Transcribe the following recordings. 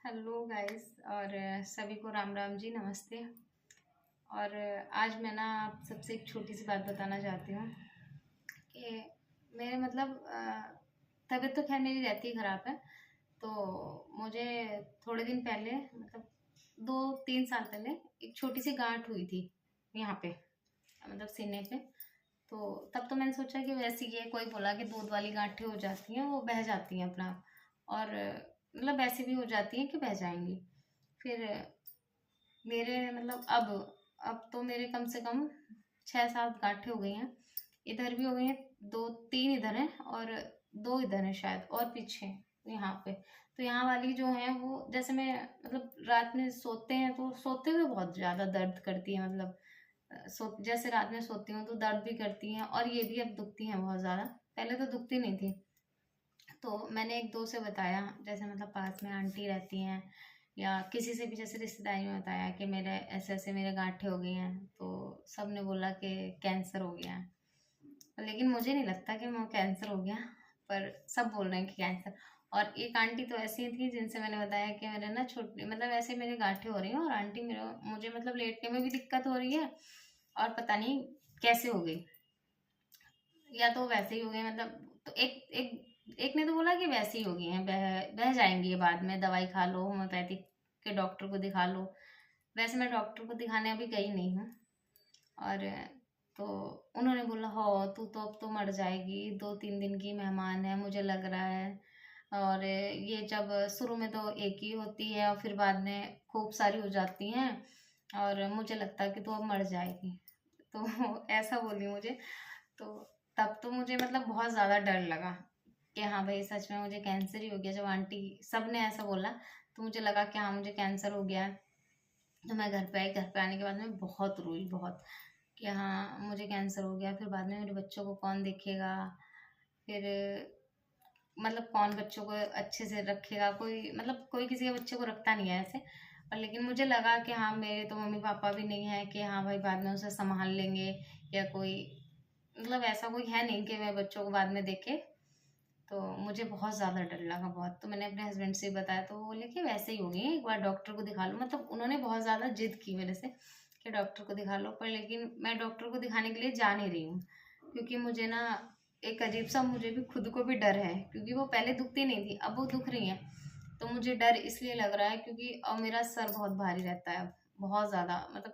Hello guys और सभी को राम राम जी, नमस्ते। और आज मैं ना आप सबसे एक छोटी सी बात बताना चाहती हूँ कि मेरे तबीयत तो खैर मेरी रहती ही ख़राब है। तो मुझे थोड़े दिन पहले 2-3 साल पहले एक छोटी सी गांठ हुई थी यहाँ पे, सीने पे। तो तब तो मैंने सोचा कि वैसे ही है, कोई बोला कि दूध वाली गांठें हो जाती हैं, वो बह जाती हैं अपना आप। और ऐसे भी हो जाती हैं कि बह जाएंगी। फिर मेरे अब तो मेरे कम से कम 6-7 गांठें हो गई हैं। इधर भी हो गई हैं, 2-3 इधर हैं और 2 इधर हैं शायद, और पीछे यहाँ पे। तो यहाँ वाली जो है वो, जैसे मैं रात में सोते हैं तो सोते हुए बहुत ज़्यादा दर्द करती है। जैसे रात में सोती हूँ तो दर्द भी करती हैं, और ये भी अब दुखती हैं बहुत ज़्यादा। पहले तो दुखती नहीं थी। तो मैंने एक दो से बताया, जैसे पास में आंटी रहती हैं या किसी से भी, जैसे रिश्तेदारी में बताया कि मेरे ऐसे ऐसे मेरे गांठें हो गई हैं। तो सब ने बोला कि कैंसर हो गया है। लेकिन मुझे नहीं लगता कि वो कैंसर हो गया, पर सब बोल रहे हैं कि कैंसर। और एक आंटी तो ऐसी थी जिनसे मैंने बताया कि मेरे ना छोटे ऐसे मेरे गांठें हो रही हैं, और आंटी मेरे मुझे लेटने में भी दिक्कत हो रही है, और पता नहीं कैसे हो गई, या तो वैसे ही हो गए। तो एक एक एक ने तो बोला कि वैसे ही हो गई हैं, बह बह जाएंगी ये बाद में, दवाई खा लो, होम्योपैथिक के डॉक्टर को दिखा लो। वैसे मैं डॉक्टर को दिखाने अभी गई नहीं हूँ। और तो उन्होंने बोला, हो तू तो अब तो मर जाएगी, 2-3 दिन की मेहमान है मुझे लग रहा है। और ये जब शुरू में तो एक ही होती है और फिर बाद में खूब सारी हो जाती हैं, और मुझे लगता है कि तू अब मर जाएगी। तो ऐसा बोली मुझे। तो तब तो मुझे बहुत ज़्यादा डर लगा कि हाँ भाई, सच में मुझे कैंसर ही हो गया। जब आंटी सब ने ऐसा बोला तो मुझे लगा कि हाँ, मुझे कैंसर हो गया है। तो मैं घर पे आई। घर पे आने के बाद में बहुत रोई, बहुत, कि हाँ मुझे कैंसर हो गया। फिर बाद में मेरे बच्चों को कौन देखेगा, फिर कौन बच्चों को अच्छे से रखेगा। कोई किसी के बच्चे को रखता नहीं है ऐसे। और लेकिन मुझे लगा कि हाँ, मेरे तो मम्मी पापा भी नहीं है कि हाँ भाई बाद में उसे संभाल लेंगे, या कोई ऐसा कोई है नहीं कि मैं बच्चों को बाद में देखे। तो मुझे बहुत ज़्यादा डर लगा, बहुत। तो मैंने अपने हस्बैंड से बताया, तो वो बोले कि वैसे ही हो गई है, एक बार डॉक्टर को दिखा लो। उन्होंने बहुत ज़्यादा जिद की मेरे से कि डॉक्टर को दिखा लो। पर लेकिन मैं डॉक्टर को दिखाने के लिए जा नहीं रही हूँ, क्योंकि मुझे ना एक अजीब सा, मुझे भी खुद को भी डर है, क्योंकि वो पहले दुखती नहीं थी, अब वो दुख रही है। तो मुझे डर इसलिए लग रहा है क्योंकि अब मेरा सर बहुत भारी रहता है अब, बहुत ज़्यादा।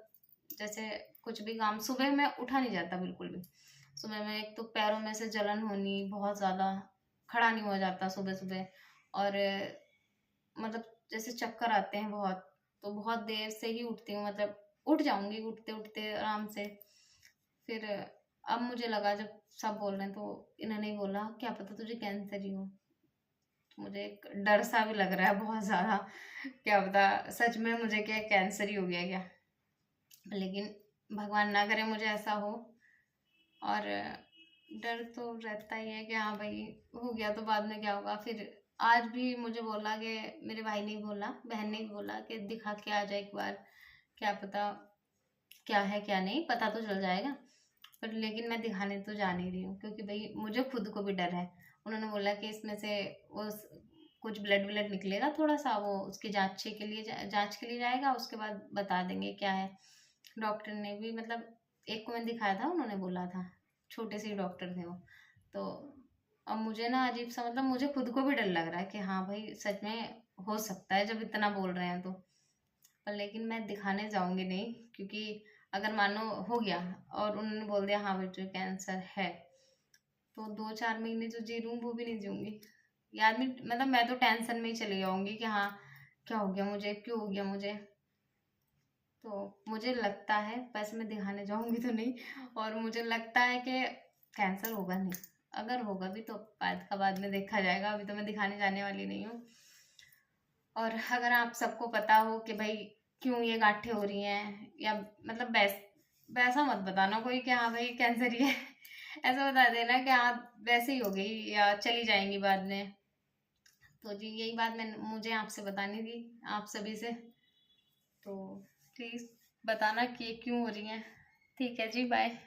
जैसे कुछ भी काम, सुबह में उठा नहीं जाता बिल्कुल भी। सुबह में एक तो पैरों में से जलन होनी बहुत ज़्यादा, खड़ा नहीं हुआ जाता सुबह सुबह। और जैसे चक्कर आते हैं बहुत। तो बहुत देर से ही उठती हूँ, उठ जाऊंगी उठते उठते आराम से। फिर अब मुझे लगा, जब सब बोल रहे हैं, तो इन्होंने बोला क्या पता तुझे कैंसर ही हो। तो मुझे एक डर सा भी लग रहा है बहुत ज़्यादा, क्या पता सच में मुझे क्या कैंसर ही हो गया क्या। लेकिन भगवान ना करे मुझे ऐसा हो। और डर तो रहता ही है कि हाँ भाई, हो गया तो बाद में क्या होगा। फिर आज भी मुझे बोला कि, मेरे भाई ने बोला, बहन ने बोला कि दिखा के आ जाए एक बार, क्या पता क्या है क्या नहीं, पता तो चल जाएगा। पर लेकिन मैं दिखाने तो जा नहीं रही हूँ, क्योंकि भाई मुझे खुद को भी डर है। उन्होंने बोला कि इसमें से वो कुछ ब्लड व्लड निकलेगा थोड़ा सा, वो उसकी जांच के लिए जाएगा, उसके बाद बता देंगे क्या है। डॉक्टर ने भी एक को मैंने दिखाया था, उन्होंने बोला था, छोटे से ही डॉक्टर थे वो। तो अब मुझे ना अजीब सा, मुझे खुद को भी डर लग रहा है कि हाँ भाई सच में हो सकता है, जब इतना बोल रहे हैं तो। पर लेकिन मैं दिखाने जाऊंगी नहीं, क्योंकि अगर मानो हो गया और उन्होंने बोल दिया हाँ बेटे कैंसर है, तो 2-4 महीने जो जी लूँ वो भी नहीं जीऊंगी। ये आदमी, मैं तो टेंशन में ही चली जाऊंगी कि हाँ, क्या हो गया मुझे, क्यों हो गया मुझे। तो मुझे लगता है, वैसे मैं दिखाने जाऊंगी तो नहीं, और मुझे लगता है कि कैंसर होगा नहीं। अगर होगा भी तो बाद का बाद में देखा जाएगा, अभी तो मैं दिखाने जाने वाली नहीं हूँ। और अगर आप सबको पता हो कि भाई क्यों ये गांठें हो रही हैं, या वैसा मत बताना कोई कि हाँ भाई कैंसर ही है। ऐसा बता देना कि हाँ वैसे ही हो गई या चली जाएंगी बाद में। तो जी, यही बात मैं मुझे आपसे बतानी थी, आप सभी से। तो प्लीज़ बताना कि क्यों हो रही हैं। ठीक है जी, बाय।